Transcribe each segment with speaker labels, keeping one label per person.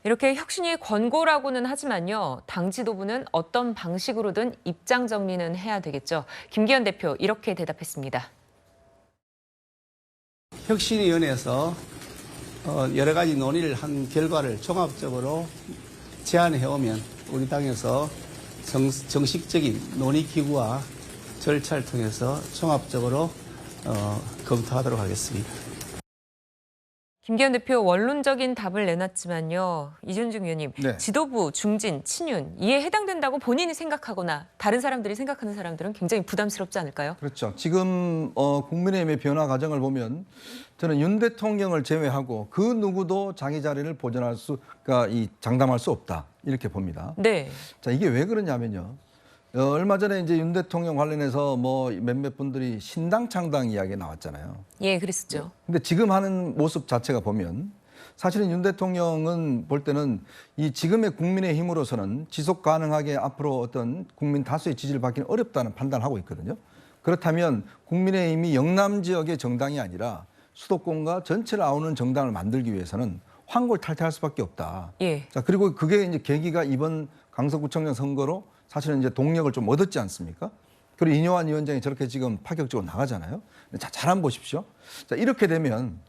Speaker 1: 이렇게 혁신위의 권고라고는 하지만요. 당 지도부는 어떤 방식으로든 입장 정리는 해야 되겠죠. 김기현 대표 이렇게 대답했습니다.
Speaker 2: 혁신위원회에서 여러 가지 논의를 한 결과를 종합적으로 제안해 오면 우리 당에서 정식적인 논의기구와 절차를 통해서 종합적으로 검토하도록 하겠습니다.
Speaker 1: 김기현 대표 원론적인 답을 내놨지만요. 이준중 의원님,
Speaker 3: 네.
Speaker 1: 지도부, 중진, 친윤 이에 해당된다고 본인이 생각하거나 다른 사람들이 생각하는 사람들은 굉장히 부담스럽지 않을까요?
Speaker 3: 그렇죠. 지금 국민의힘의 변화 과정을 보면 저는 윤 대통령을 제외하고 그 누구도 자기 자리를 보존할 수가 장담할 수 없다 이렇게 봅니다.
Speaker 1: 네.
Speaker 3: 자, 이게 왜 그러냐면요. 얼마 전에 이제 윤 대통령 관련해서 몇몇 분들이 신당 창당 이야기 나왔잖아요.
Speaker 1: 예, 그랬었죠.
Speaker 3: 근데 지금 하는 모습 자체가 보면 사실은 윤 대통령은 볼 때는 이 지금의 국민의힘으로서는 지속 가능하게 앞으로 어떤 국민 다수의 지지를 받기는 어렵다는 판단을 하고 있거든요. 그렇다면 국민의힘이 영남 지역의 정당이 아니라 수도권과 전체를 아우르는 정당을 만들기 위해서는 환골탈퇴할 수밖에 없다.
Speaker 1: 예.
Speaker 3: 자, 그리고 그게 이제 계기가 이번 강서구청장 선거로 사실은 이제 동력을 좀 얻었지 않습니까? 그리고 이뇨한 위원장이 저렇게 지금 파격적으로 나가잖아요. 자, 잘 한번 보십시오. 자, 이렇게 되면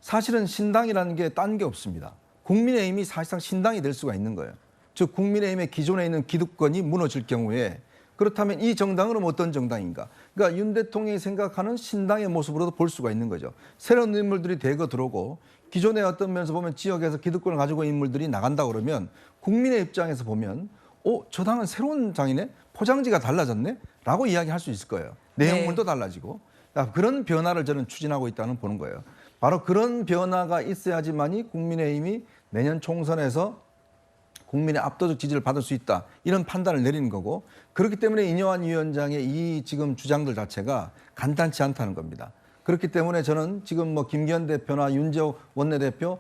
Speaker 3: 사실은 신당이라는 게 딴 게 없습니다. 국민의힘이 사실상 신당이 될 수가 있는 거예요. 즉 국민의힘의 기존에 있는 기득권이 무너질 경우에 그렇다면 이 정당은 어떤 정당인가? 그러니까 윤 대통령이 생각하는 신당의 모습으로도 볼 수가 있는 거죠. 새로운 인물들이 대거 들어오고 기존의 어떤 면에서 보면 지역에서 기득권을 가지고 있는 인물들이 나간다 그러면 국민의 입장에서 보면 저 당은 새로운 당이네? 포장지가 달라졌네? 라고 이야기할 수 있을 거예요. 내용물도 달라지고. 그런 변화를 저는 추진하고 있다는 보는 거예요. 바로 그런 변화가 있어야지만이 국민의힘이 내년 총선에서 국민의 압도적 지지를 받을 수 있다. 이런 판단을 내리는 거고 그렇기 때문에 이뇨한 위원장의 이 지금 주장들 자체가 간단치 않다는 겁니다. 그렇기 때문에 저는 지금 김기현 대표나 윤재욱 원내대표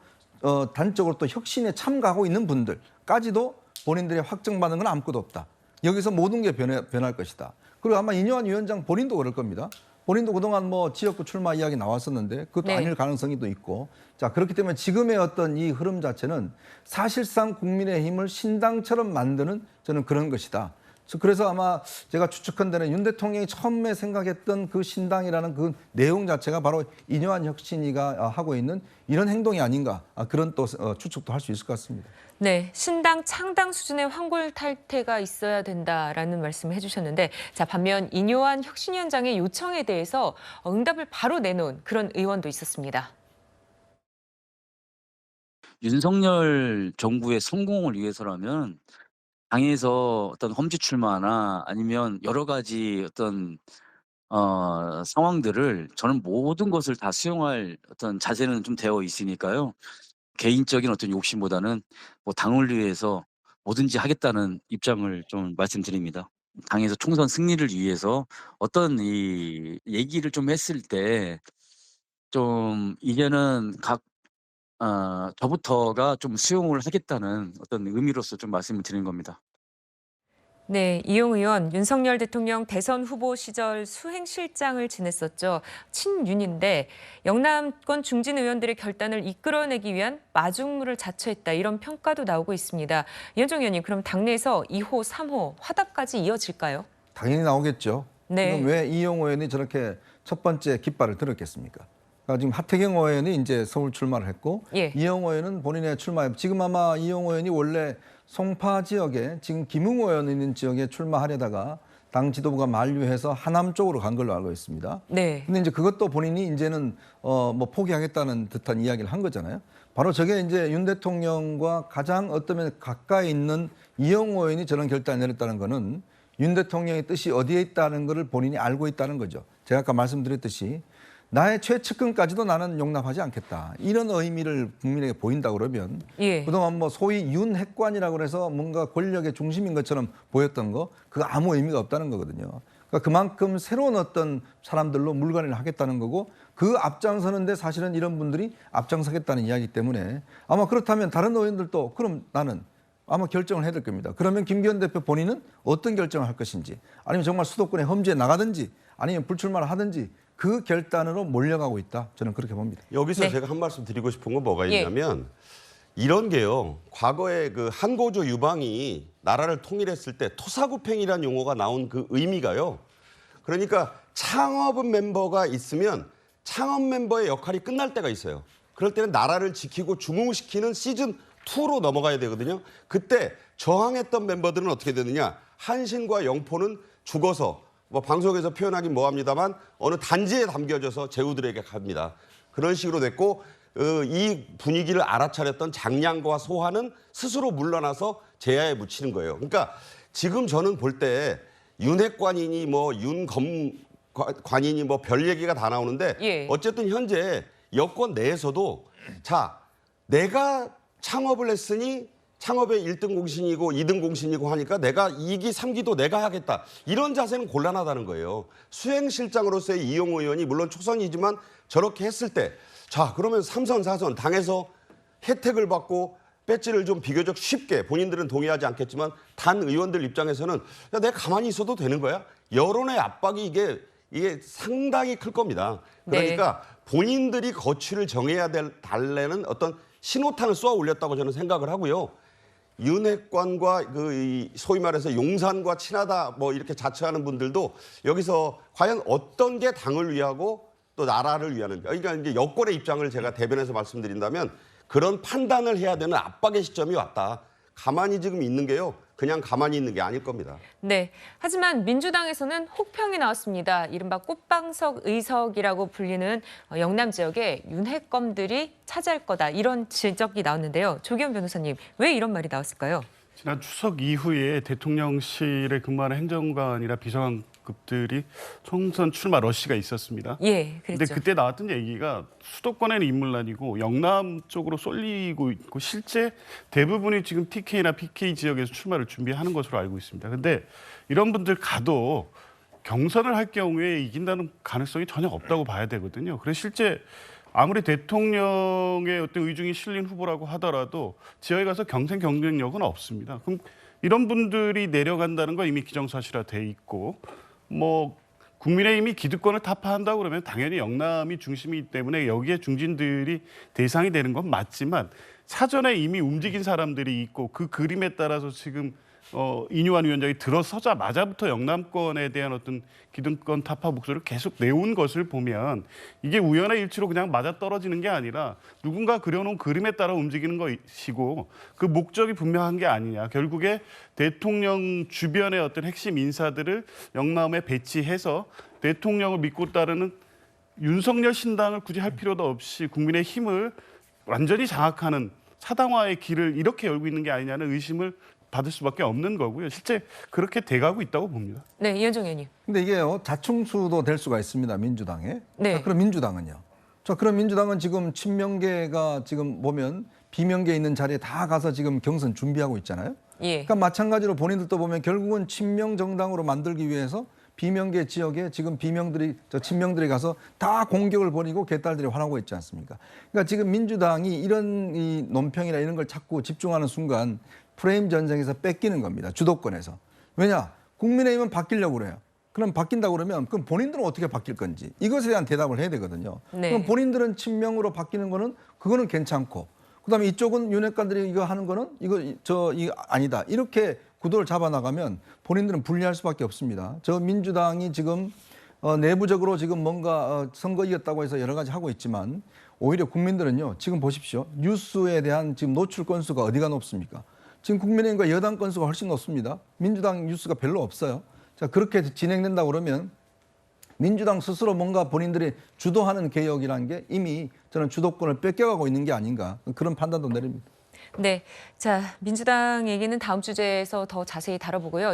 Speaker 3: 단적으로 또 혁신에 참가하고 있는 분들까지도 본인들의 확정받는 건 아무것도 없다. 여기서 모든 게 변할 것이다. 그리고 아마 이뇨한 위원장 본인도 그럴 겁니다. 본인도 그동안 지역구 출마 이야기 나왔었는데 그것도
Speaker 1: 네.
Speaker 3: 아닐 가능성이 또 있고. 자, 그렇기 때문에 지금의 어떤 이 흐름 자체는 사실상 국민의힘을 신당처럼 만드는 저는 그런 것이다. 그래서 아마 제가 추측한 데는 윤 대통령이 처음에 생각했던 그 신당이라는 그 내용 자체가 바로 이뇨한 혁신위가 하고 있는 이런 행동이 아닌가 그런 또 추측도 할 수 있을 것 같습니다.
Speaker 1: 네, 신당 창당 수준의 환골탈퇴가 있어야 된다라는 말씀을 해주셨는데, 자 반면 이뇨한 혁신위원장의 요청에 대해서 응답을 바로 내놓은 그런 의원도 있었습니다.
Speaker 4: 윤석열 정부의 성공을 위해서라면 당에서 어떤 험지 출마나 아니면 여러 가지 어떤 상황들을 저는 모든 것을 다 수용할 어떤 자세는 좀 되어 있으니까요. 개인적인 어떤 욕심보다는 당을 위해서 뭐든지 하겠다는 입장을 좀 말씀드립니다. 당에서 총선 승리를 위해서 어떤 이 얘기를 좀 했을 때 좀 이제는 저부터가 좀 수용을 하겠다는 어떤 의미로서 좀 말씀을 드리는 겁니다.
Speaker 1: 네, 이용 의원, 윤석열 대통령 대선 후보 시절 수행실장을 지냈었죠. 친윤인데 영남권 중진 의원들의 결단을 이끌어내기 위한 마중물을 자처했다. 이런 평가도 나오고 있습니다. 이현정 의원님, 그럼 당내에서 2호, 3호 화답까지 이어질까요?
Speaker 3: 당연히 나오겠죠.
Speaker 1: 네.
Speaker 3: 지금 왜 이용 의원이 저렇게 첫 번째 깃발을 들었겠습니까? 그러니까 지금 하태경 의원이 이제 서울 출마를 했고
Speaker 1: 예.
Speaker 3: 이용 의원은 본인의 지금 아마 이용 의원이 원래 송파 지역에 지금 김웅 의원 있는 지역에 출마하려다가 당 지도부가 만류해서 하남 쪽으로 간 걸로 알고 있습니다.
Speaker 1: 네.
Speaker 3: 근데 이제 그것도 본인이 이제는 포기하겠다는 듯한 이야기를 한 거잖아요. 바로 저게 이제 윤 대통령과 가장 어떤 면 가까이 있는 이용 의원이 저런 결단을 내렸다는 거는 윤 대통령의 뜻이 어디에 있다는 것을 본인이 알고 있다는 거죠. 제가 아까 말씀드렸듯이 나의 최측근까지도 나는 용납하지 않겠다. 이런 의미를 국민에게 보인다 그러면
Speaker 1: 예.
Speaker 3: 그동안 소위 윤핵관이라고 해서 뭔가 권력의 중심인 것처럼 보였던 거 그거 아무 의미가 없다는 거거든요. 그러니까 그만큼 새로운 어떤 사람들로 물갈이를 하겠다는 거고 그 앞장서는데 사실은 이런 분들이 앞장서겠다는 이야기 때문에 아마 그렇다면 다른 의원들도 그럼 나는 아마 결정을 해야 될 겁니다. 그러면 김기현 대표 본인은 어떤 결정을 할 것인지 아니면 정말 수도권에 험지에 나가든지 아니면 불출마를 하든지 그 결단으로 몰려가고 있다. 저는 그렇게 봅니다.
Speaker 5: 여기서
Speaker 1: 네.
Speaker 5: 제가 한 말씀 드리고 싶은 건 뭐가
Speaker 1: 예.
Speaker 5: 있냐면 이런 게요. 과거에 그 한고조 유방이 나라를 통일했을 때 토사구팽이라는 용어가 나온 그 의미가요. 그러니까 창업 멤버가 있으면 창업 멤버의 역할이 끝날 때가 있어요. 그럴 때는 나라를 지키고 중흥시키는 시즌 2로 넘어가야 되거든요. 그때 저항했던 멤버들은 어떻게 되느냐. 한신과 영포는 죽어서 뭐 방송에서 표현하긴 뭐합니다만 어느 단지에 담겨져서 제후들에게 갑니다. 그런 식으로 됐고 이 분위기를 알아차렸던 장량과 소하는 스스로 물러나서 제야에 묻히는 거예요. 그러니까 지금 저는 볼 때 윤핵관이니 뭐 윤검관이니 뭐 별 얘기가 다 나오는데
Speaker 1: 예.
Speaker 5: 어쨌든 현재 여권 내에서도 자 내가 창업을 했으니 창업의 1등 공신이고 2등 공신이고 하니까 내가 2기, 3기도 내가 하겠다. 이런 자세는 곤란하다는 거예요. 수행실장으로서의 이용호 의원이 물론 초선이지만 저렇게 했을 때 자 그러면 3선, 4선 당에서 혜택을 받고 배지를 좀 비교적 쉽게 본인들은 동의하지 않겠지만 단 의원들 입장에서는 야, 내가 가만히 있어도 되는 거야? 여론의 압박이 이게 상당히 클 겁니다. 그러니까 본인들이 거취를 정해야 달래는 어떤 신호탄을 쏘아 올렸다고 저는 생각을 하고요. 윤핵관과 그 소위 말해서 용산과 친하다 뭐 이렇게 자처하는 분들도 여기서 과연 어떤 게 당을 위하고 또 나라를 위하는 그러니까 이제 여권의 입장을 제가 대변해서 말씀드린다면 그런 판단을 해야 되는 압박의 시점이 왔다. 가만히 지금 있는 게요. 그냥 가만히 있는 게 아닐 겁니다.
Speaker 1: 네. 하지만 민주당에서는 혹평이 나왔습니다. 이른바 꽃방석 의석이라고 불리는 영남 지역에 윤핵검들이 차지할 거다. 이런 지적이 나왔는데요. 조기현 변호사님, 왜 이런 말이 나왔을까요?
Speaker 6: 지난 추석 이후에 대통령실에 근무하는 행정관이나 비서관급들이 총선 출마 러시가 있었습니다.
Speaker 1: 예,
Speaker 6: 근데
Speaker 1: 그랬죠.
Speaker 6: 그때 나왔던 얘기가 수도권에는 인물난이고 영남 쪽으로 쏠리고 있고 실제 대부분이 지금 TK나 PK 지역에서 출마를 준비하는 것으로 알고 있습니다. 근데 이런 분들 가도 경선을 할 경우에 이긴다는 가능성이 전혀 없다고 봐야 되거든요. 그래서 실제 아무리 대통령의 어떤 의중이 실린 후보라고 하더라도 지역에 가서 경선 경쟁력은 없습니다. 그럼 이런 분들이 내려간다는 건 이미 기정사실화돼 있고 뭐 국민의힘이 기득권을 타파한다고 그러면 당연히 영남이 중심이기 때문에 여기에 중진들이 대상이 되는 건 맞지만 사전에 이미 움직인 사람들이 있고 그 그림에 따라서 지금 이뇨한 위원장이 들어서자마자부터 영남권에 대한 어떤 기득권 타파 목소리를 계속 내온 것을 보면 이게 우연의 일치로 그냥 맞아떨어지는 게 아니라 누군가 그려놓은 그림에 따라 움직이는 것이고 그 목적이 분명한 게 아니냐. 결국에 대통령 주변의 어떤 핵심 인사들을 영남에 배치해서 대통령을 믿고 따르는 윤석열 신당을 굳이 할 필요도 없이 국민의 힘을 완전히 장악하는 사당화의 길을 이렇게 열고 있는 게 아니냐는 의심을 받을 수밖에 없는 거고요. 실제 그렇게 돼가고 있다고 봅니다.
Speaker 1: 네, 이현정 의원님.
Speaker 3: 근데 이게요, 자충수도 될 수가 있습니다, 민주당에.
Speaker 1: 네.
Speaker 3: 자, 그럼 민주당은요? 그럼 민주당은 지금 친명계가 지금 보면 비명계 있는 자리에 다 가서 지금 경선 준비하고 있잖아요.
Speaker 1: 예.
Speaker 3: 그러니까 마찬가지로 본인들도 보면 결국은 친명 정당으로 만들기 위해서 비명계 지역에 지금 친명들이 가서 다 공격을 벌이고 개딸들이 화나고 있지 않습니까? 그러니까 지금 민주당이 이런 이 논평이나 이런 걸 자꾸 집중하는 순간 프레임 전쟁에서 뺏기는 겁니다. 주도권에서. 왜냐? 국민의힘은 바뀌려고 그래요. 그럼 바뀐다고 그러면 그럼 본인들은 어떻게 바뀔 건지 이것에 대한 대답을 해야 되거든요.
Speaker 1: 네.
Speaker 3: 그럼 본인들은 친명으로 바뀌는 거는 그거는 괜찮고 그다음에 이쪽은 윤핵관들이 이거 하는 거는 이거 아니다. 이렇게 구도를 잡아나가면 본인들은 불리할 수밖에 없습니다. 저 민주당이 지금 내부적으로 지금 뭔가 선거 이겼다고 해서 여러 가지 하고 있지만 오히려 국민들은요. 지금 보십시오. 뉴스에 대한 지금 노출 건수가 어디가 높습니까? 지금 국민의힘과 여당 건수가 훨씬 높습니다. 민주당 뉴스가 별로 없어요. 자, 그렇게 진행된다 그러면 민주당 스스로 뭔가 본인들이 주도하는 개혁이라는 게 이미 저는 주도권을 뺏겨가고 있는 게 아닌가 그런 판단도 내립니다.
Speaker 1: 네, 자 민주당 얘기는 다음 주제에서 더 자세히 다뤄보고요.